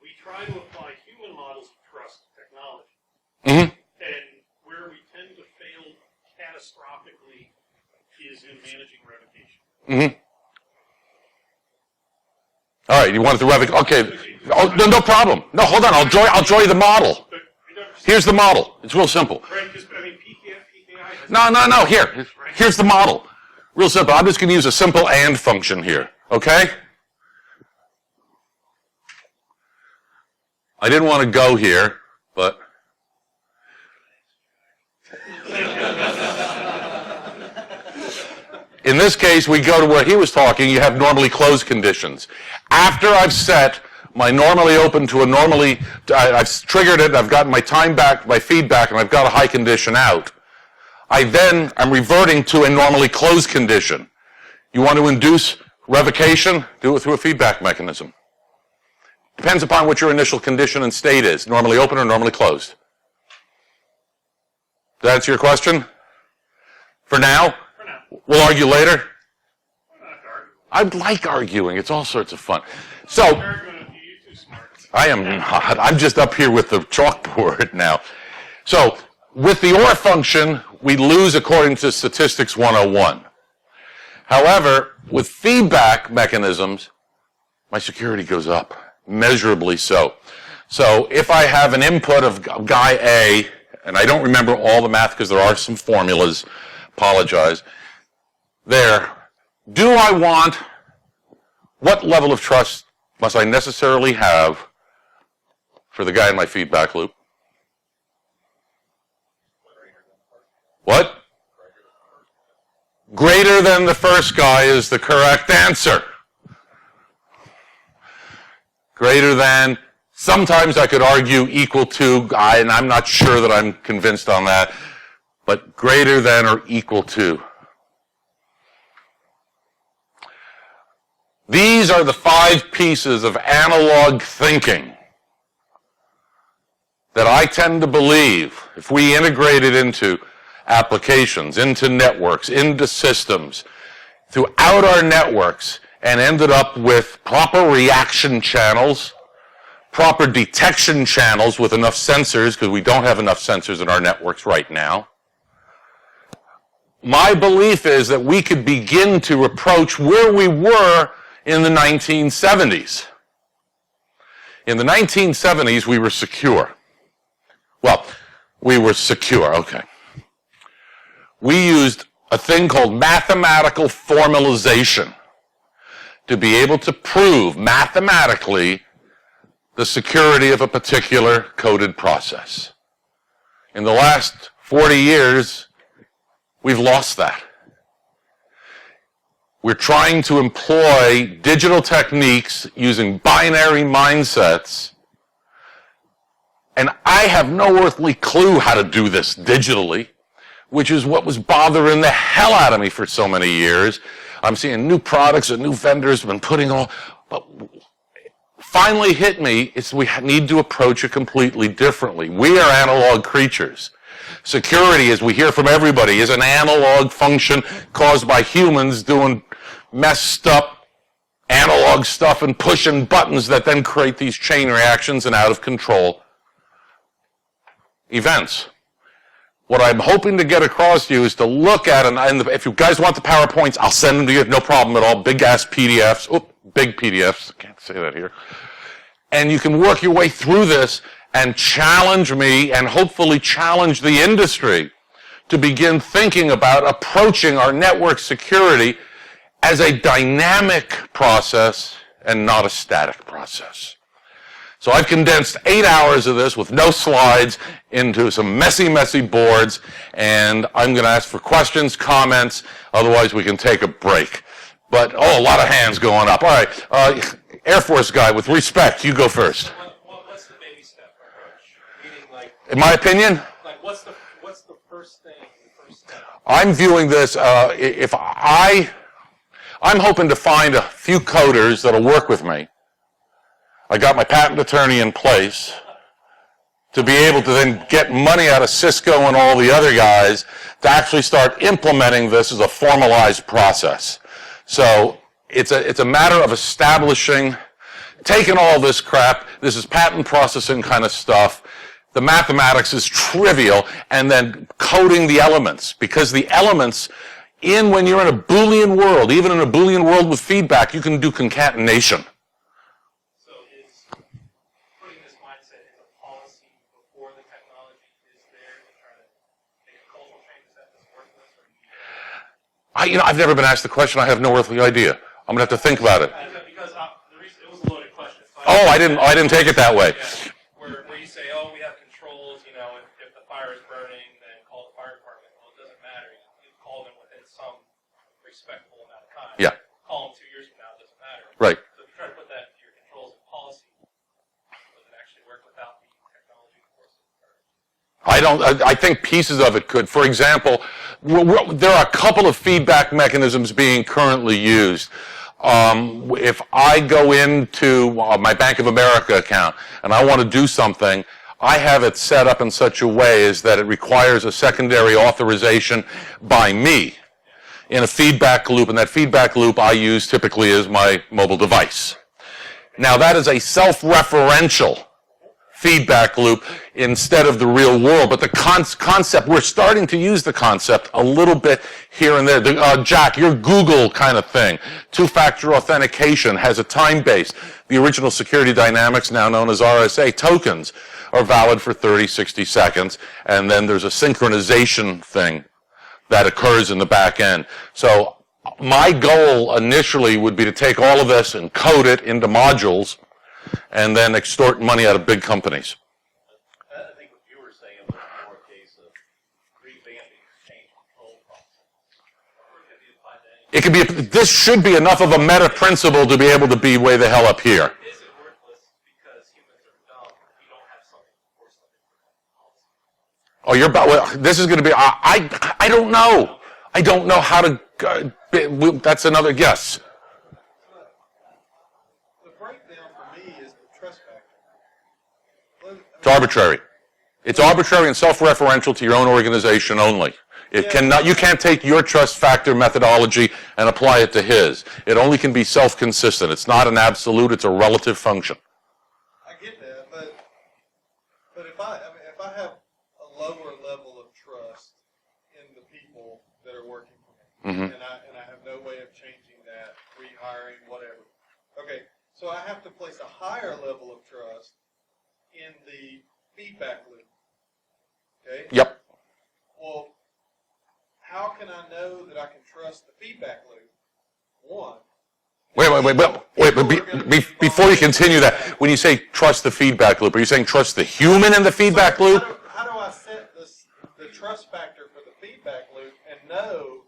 Speaker 5: we try to apply human models of trust to technology.
Speaker 1: Mm-hmm.
Speaker 5: And where we tend to fail catastrophically is in managing revocation.
Speaker 1: Mm-hmm. All right, you wanted to revoke. Okay. Oh, no problem. No, hold on. I'll draw you the model.
Speaker 5: But
Speaker 1: Here's the model. It's real simple.
Speaker 5: right, because I mean, PKI.
Speaker 1: No. Here's the model. Real simple. I'm just going to use a simple AND function here. Okay? I didn't want to go here, but in this case, we go to where he was talking. You have normally closed conditions. After I've set my normally open to a normally, I've triggered it, I've gotten my time back, my feedback, and I've got a high condition out. I'm reverting to a normally closed condition. You want to induce revocation? Do it through a feedback mechanism. Depends upon what your initial condition and state is, normally open or normally closed. Does that answer your question? For now?
Speaker 5: For now.
Speaker 1: We'll argue later?
Speaker 5: We're not arguing.
Speaker 1: I like arguing. It's all sorts of fun. So,
Speaker 5: Arguing with you too smart.
Speaker 1: I am not. I'm just up here with the chalkboard now. So, with the OR function, we lose according to Statistics 101. However, with feedback mechanisms, my security goes up, measurably so. So, if I have an input of guy A, and I don't remember all the math because there are some formulas, apologize, there, do I want, what level of trust must I necessarily have for the guy in my feedback loop? What? Greater than the first guy is the correct answer. Greater than, sometimes I could argue equal to, and I'm not sure that I'm convinced on that, but greater than or equal to. These are the 5 pieces of analog thinking that I tend to believe, if we integrate it into applications, into networks, into systems, throughout our networks, and ended up with proper reaction channels, proper detection channels with enough sensors, because we don't have enough sensors in our networks right now. My belief is that we could begin to approach where we were in the 1970s. In the 1970s, we were secure. Well, we were secure, okay. We used a thing called mathematical formalization to be able to prove mathematically the security of a particular coded process. In the last 40 years, we've lost that. We're trying to employ digital techniques using binary mindsets, and I have no earthly clue how to do this digitally, which is what was bothering the hell out of me for so many years. I'm seeing new products and new vendors have been putting all, but finally hit me, it's we need to approach it completely differently. We are analog creatures. Security, as we hear from everybody, is an analog function caused by humans doing messed up analog stuff and pushing buttons that then create these chain reactions and out of control events. What I'm hoping to get across to you is to look at, and if you guys want the PowerPoints, I'll send them to you, no problem at all, big-ass PDFs, big PDFs, can't say that here. And you can work your way through this and challenge me and hopefully challenge the industry to begin thinking about approaching our network security as a dynamic process and not a static process. So I've condensed 8 hours of this with no slides into some messy, messy boards, and I'm going to ask for questions, comments, otherwise we can take a break. But, a lot of hands going up. All right, Air Force guy, with respect, you go first.
Speaker 3: What's the baby step approach? Meaning, like,
Speaker 1: In my opinion,
Speaker 3: what's the first thing, the first step?
Speaker 1: I'm viewing this, I'm hoping to find a few coders that'll work with me. I got my patent attorney in place to be able to then get money out of Cisco and all the other guys to actually start implementing this as a formalized process. So it's a matter of establishing, taking all this crap, this is patent processing kind of stuff, the mathematics is trivial, and then coding the elements, because the elements, when you're in a Boolean world, even in a Boolean world with feedback, you can do concatenation.
Speaker 3: So is putting this mindset into policy before the technology is there to try to make a cultural change? Is that this worthless? Or
Speaker 1: I've never been asked the question. I have no earthly idea. I'm going to have to think about it.
Speaker 3: Because the reason it was a loaded question.
Speaker 1: Oh, I didn't take it that way.
Speaker 3: Yeah, where you say, we have controls, if the fire is burning, then call the fire department. Well, it doesn't matter. You call them within some respectable amount of time.
Speaker 1: Yeah.
Speaker 3: Call them 2 years from now, it doesn't matter.
Speaker 1: Right.
Speaker 3: So if you try to put that into your controls and policy, does it actually work without the technology forces?
Speaker 1: I think pieces of it could. For example, there are a couple of feedback mechanisms being currently used. If I go into my Bank of America account and I want to do something, I have it set up in such a way as that it requires a secondary authorization by me in a feedback loop, and that feedback loop I use typically is my mobile device. Now that is a self-referential feedback loop instead of the real world, but the concept, we're starting to use the concept a little bit here and there. Jack, your Google kind of thing, two-factor authentication has a time base. The original security dynamics, now known as RSA tokens, are valid for 30, 60 seconds, and then there's a synchronization thing that occurs in the back end. So my goal initially would be to take all of this and code it into modules and then extort money out of big companies.
Speaker 5: I think what you were saying was more a case of revamping change control process.
Speaker 1: It could be, this should be enough of a meta principle to be able to be way the hell up here.
Speaker 3: Is it worthless because humans are dumb? You don't have something to force them to policy.
Speaker 1: Oh, you're about, well, this is going to be, I don't know. I don't know how to, that's another guess.
Speaker 6: The breakdown for me is the trust factor.
Speaker 1: It's arbitrary. It's arbitrary and self-referential to your own organization only. It cannot, you can't take your trust factor methodology and apply it to his. It only can be self-consistent. It's not an absolute, it's a relative function.
Speaker 6: I get that, but if I have a lower level of trust in the people that are working for me,
Speaker 1: Mm-hmm.
Speaker 6: and I have no way of changing that, rehiring, whatever. Okay, so I have to place a higher level of trust in the feedback loop. Okay?
Speaker 1: Yep.
Speaker 6: Well, how can I know that I can trust the feedback loop? One.
Speaker 1: Before you continue that, when you say trust the feedback loop, are you saying trust the human in the feedback loop?
Speaker 6: How do I set the trust factor for the feedback loop and know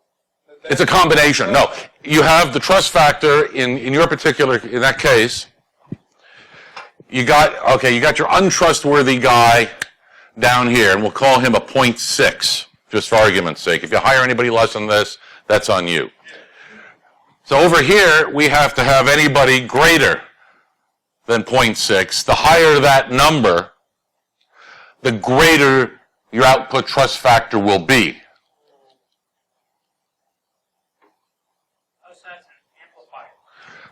Speaker 6: that
Speaker 1: It's a combination. No, you have the trust factor in your particular, in that case, you got your untrustworthy guy down here, and we'll call him a 0.6, just for argument's sake. If you hire anybody less than this, that's on you. So over here, we have to have anybody greater than 0.6. The higher that number, the greater your output trust factor will be.
Speaker 2: Oh, so that's an amplifier.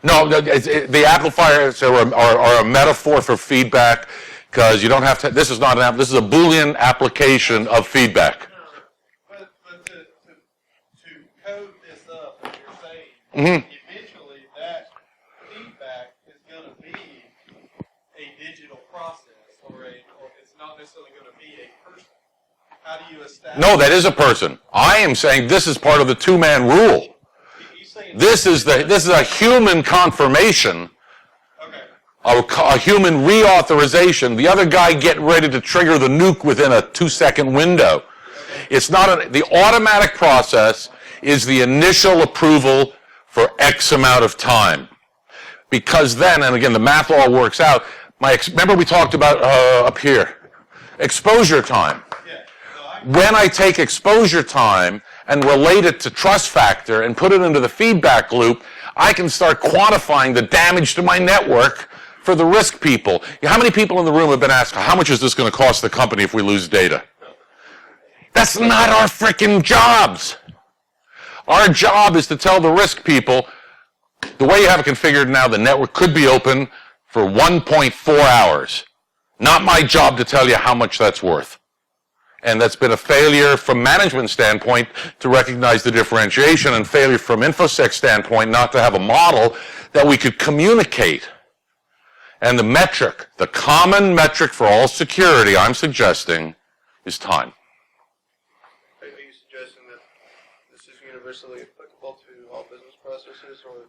Speaker 1: No, the amplifiers are a metaphor for feedback because you don't have to, this is not an this is a Boolean application of feedback.
Speaker 6: But to code this up, as you're saying,
Speaker 1: Mm-hmm.
Speaker 6: eventually that feedback is going to be a digital process, or it's not necessarily going to be a person. How do you establish?
Speaker 1: No, that is a person. I am saying this is part of the two-man rule.
Speaker 6: You saying
Speaker 1: This is a human confirmation,
Speaker 6: okay?
Speaker 1: a human reauthorization. The other guy getting ready to trigger the nuke within a 2-second window. It's not the automatic process is the initial approval for X amount of time. Because then, and again, the math all works out, remember we talked about up here, exposure time.
Speaker 6: Yeah. So
Speaker 1: When I take exposure time and relate it to trust factor and put it into the feedback loop, I can start quantifying the damage to my network for the risk people. How many people in the room have been asked, how much is this going to cost the company if we lose data? That's not our frickin' jobs. Our job is to tell the risk people, the way you have it configured now, the network could be open for 1.4 hours. Not my job to tell you how much that's worth. And that's been a failure from management standpoint to recognize the differentiation, and failure from InfoSec standpoint not to have a model that we could communicate. And the metric, the common metric for all security, I'm suggesting, is time.
Speaker 6: Are you suggesting that this is universally applicable to all business processes, or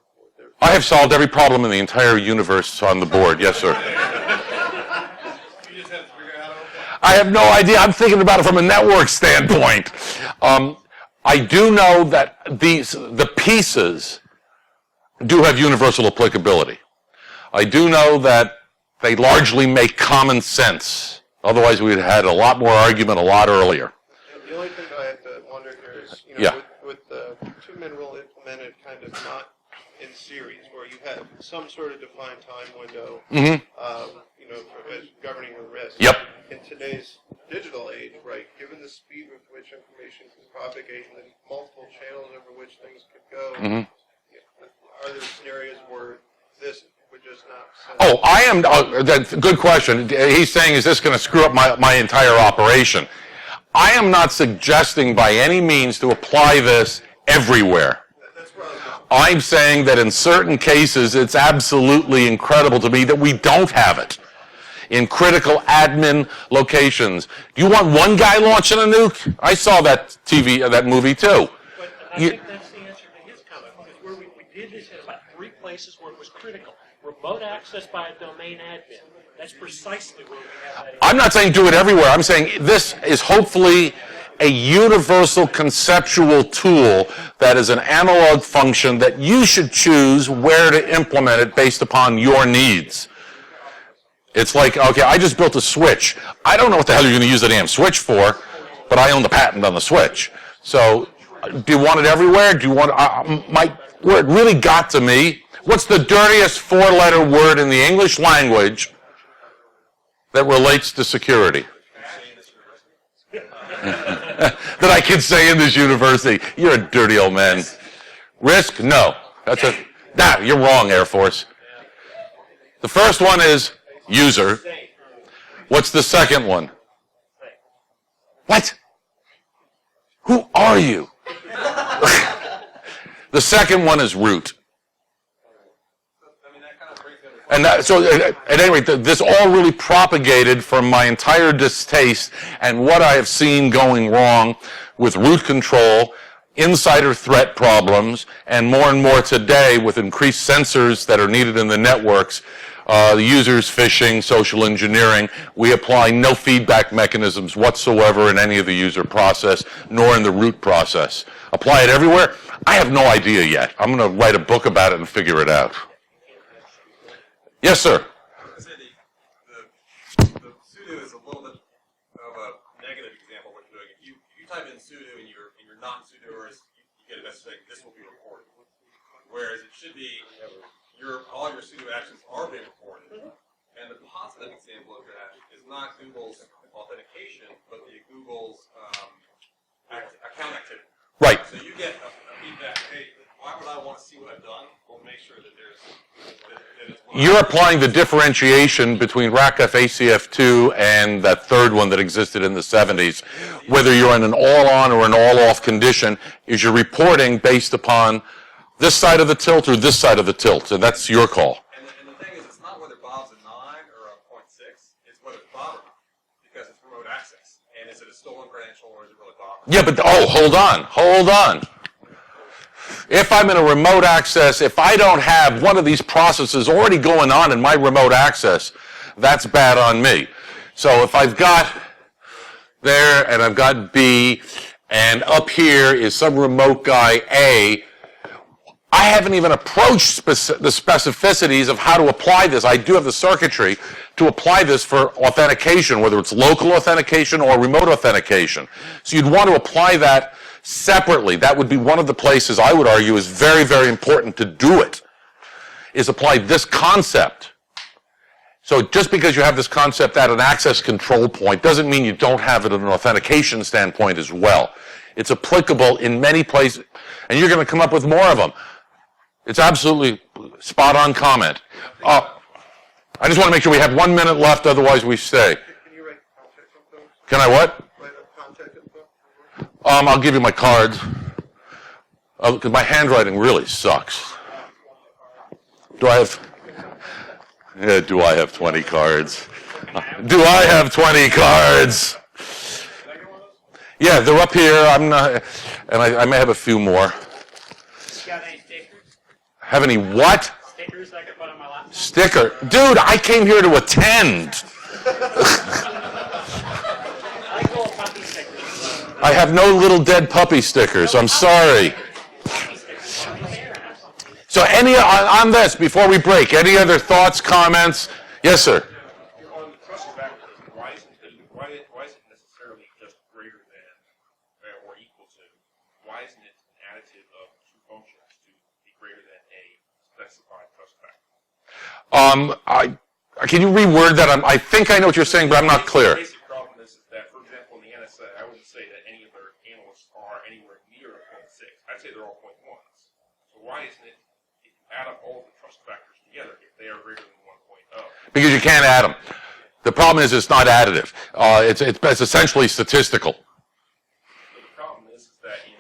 Speaker 1: I have solved every problem in the entire universe on the board. Yes, sir.
Speaker 6: you just have to figure out how to apply?
Speaker 1: I have no idea. I'm thinking about it from a network standpoint. I do know that the pieces do have universal applicability. I do know that they largely make common sense. Otherwise, we'd have had a lot more argument a lot earlier.
Speaker 6: The only thing I have to wonder here is, you know,
Speaker 1: Yeah.
Speaker 6: with the two-min rule implemented kind of not in series, where you have some sort of defined time window, you know, as governing the risk.
Speaker 1: Yep.
Speaker 6: In today's digital age, right, given the speed with which information can propagate and the multiple channels over which things could go, are there scenarios where this would just not?
Speaker 1: Oh, I am. That's a good question. He's saying, is this going to screw up my entire operation? I am not suggesting by any means to apply this everywhere.
Speaker 6: That's where I was going.
Speaker 1: I'm saying that in certain cases, it's absolutely incredible to me that we don't have it in critical admin locations. Do you want one guy launching a nuke? I saw that movie too.
Speaker 5: But I think that's the answer to his comment, because where we did this in about 3 places where it was critical. Remote access by a domain admin. That's precisely where we have that.
Speaker 1: I'm not saying do it everywhere. I'm saying this is hopefully a universal conceptual tool that is an analog function that you should choose where to implement it based upon your needs. It's like, okay, I just built a switch. I don't know what the hell you're going to use the damn switch for, but I own the patent on the switch. So, do you want it everywhere? Do you want where it really got to me? What's the dirtiest 4-letter word in the English language that relates to security? That I can say in this university. You're a dirty old man. Risk? No. That's it. Nah, you're wrong, Air Force. The first one is user. What's the second one? What? Who are you? The second one is root. And so, at any rate, this all really propagated from my entire distaste and what I have seen going wrong with root control, insider threat problems, and more today with increased sensors that are needed in the networks, the users phishing, social engineering. We apply no feedback mechanisms whatsoever in any of the user process, nor in the root process. Apply it everywhere? I have no idea yet. I'm going to write a book about it and figure it out. Yes, sir.
Speaker 7: I say the sudo is a little bit of a negative example of what you're doing. If you type in sudo and you're non-sudoers, you get a message saying this will be recorded. Whereas it should be all your sudo actions are being recorded. And the positive example of that is not Google's authentication, but Google's account activity.
Speaker 1: Right.
Speaker 7: So you get a feedback, hey, why would I want to see what I've done? We'll make sure that it's
Speaker 1: You're applying the differentiation between RACF ACF2 and that third one that existed in the 70s. Whether you're in an all-on or an all-off condition, is you're reporting based upon this side of the tilt or this side of the tilt, and that's your call.
Speaker 7: And the thing is, it's not whether Bob's a 9 or a 0.6, it's whether it's Bob or not, because it's remote access. And is it a stolen credential or is it really Bob?
Speaker 1: Yeah, but, hold on. If I'm in a remote access, if I don't have one of these processes already going on in my remote access, that's bad on me. So if I've got there and I've got B, and up here is some remote guy A, I haven't even approached the specificities of how to apply this. I do have the circuitry to apply this for authentication, whether it's local authentication or remote authentication. So you'd want to apply that separately. That would be one of the places I would argue is very, very important to do it, is apply this concept. So just because you have this concept at an access control point doesn't mean you don't have it at an authentication standpoint as well. It's applicable in many places, and you're going to come up with more of them. It's absolutely spot-on comment. I just want to make sure we have 1 minute left, otherwise we stay.
Speaker 6: Can you write contact info?
Speaker 1: Can I what?
Speaker 6: Write up contact info?
Speaker 1: I'll give you my cards. Because my handwriting really sucks. Do I have 20 cards? Do I have 20 cards? Yeah, they're up here. I'm not, and I may have a few more.
Speaker 2: You got any stickers?
Speaker 1: Have any what?
Speaker 2: Stickers I could put on my laptop?
Speaker 1: Sticker. Dude, I came here to attend.
Speaker 2: I like little puppy stickers.
Speaker 1: I have no little dead puppy stickers. I'm sorry.
Speaker 2: Puppy stickers.
Speaker 1: So on this, before we break, any other thoughts, comments? Yes, sir.
Speaker 5: On the trust factor, why isn't it necessarily just greater than or equal to? Why
Speaker 1: Can you reword that? I think I know what you're saying, but I'm not clear.
Speaker 3: The basic problem is that, for example, in the NSA, I wouldn't say that any of their analysts are anywhere near a 0.6. I'd say they're all 0.1s. So why isn't it, if you add up all of the trust factors together, if they are greater than 1.0?
Speaker 1: Because you can't add them. The problem is it's not additive. It's essentially statistical.
Speaker 3: So the problem is that in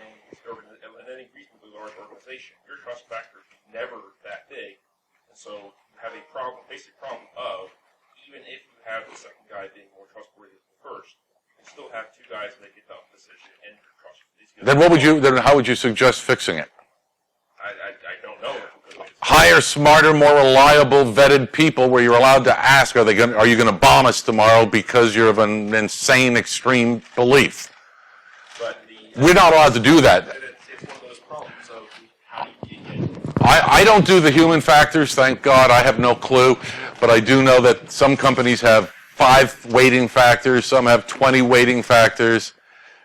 Speaker 3: any reasonably large organization, your trust factor is never that big. And so you have a basic problem of, even if you have the second guy being more trustworthy than the first, you still have two guys make a dumb decision and your trust is going
Speaker 1: Then how would you suggest fixing it?
Speaker 3: I don't know.
Speaker 1: Hire smarter, more reliable, vetted people where you're allowed to ask, are you going to bomb us tomorrow because you're of an insane, extreme belief?
Speaker 3: But
Speaker 1: We're not allowed to do that.
Speaker 3: it's one of those problems of how do you get it?
Speaker 1: I don't do the human factors, thank God. I have no clue. But I do know that some companies have 5 weighting factors, some have 20 weighting factors.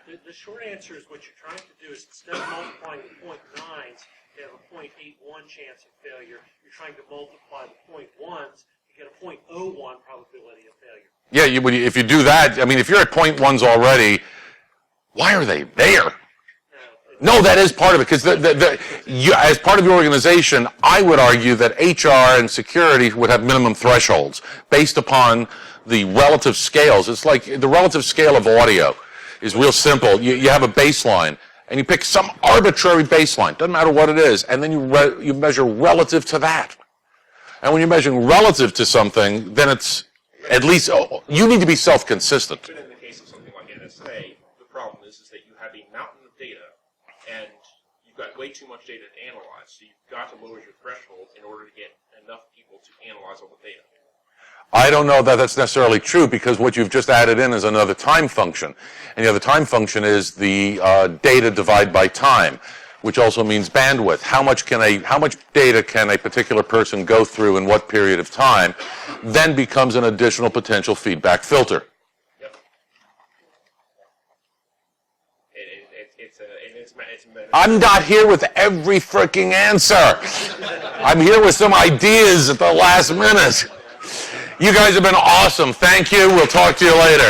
Speaker 5: The short answer is what you're trying to do is instead of multiplying the 0.9s, you have a 0.81 chance of failure. You're trying to multiply the 0.1s, you get a 0.01 probability of failure.
Speaker 1: Yeah, if you do that, I mean, if you're at 0.1s already, why are they there? No, that is part of it, because as part of your organization, I would argue that HR and security would have minimum thresholds based upon the relative scales. It's like the relative scale of audio is real simple. You have a baseline, and you pick some arbitrary baseline, doesn't matter what it is, and then you measure relative to that. And when you're measuring relative to something, then it's at least, you need to be self-consistent.
Speaker 3: But in the case of something like NSA, the problem is that you have a mountain of data, and you've got way too much data to analyze, so you've got to lower your threshold in order to get enough people to analyze all the data.
Speaker 1: I don't know that that's necessarily true, because what you've just added in is another time function. And the other time function is the data divided by time, which also means bandwidth. How much data can a particular person go through in what period of time, then becomes an additional potential feedback filter.
Speaker 3: Yep.
Speaker 1: I'm not here with every freaking answer. I'm here with some ideas at the last minute. You guys have been awesome. Thank you. We'll talk to you later.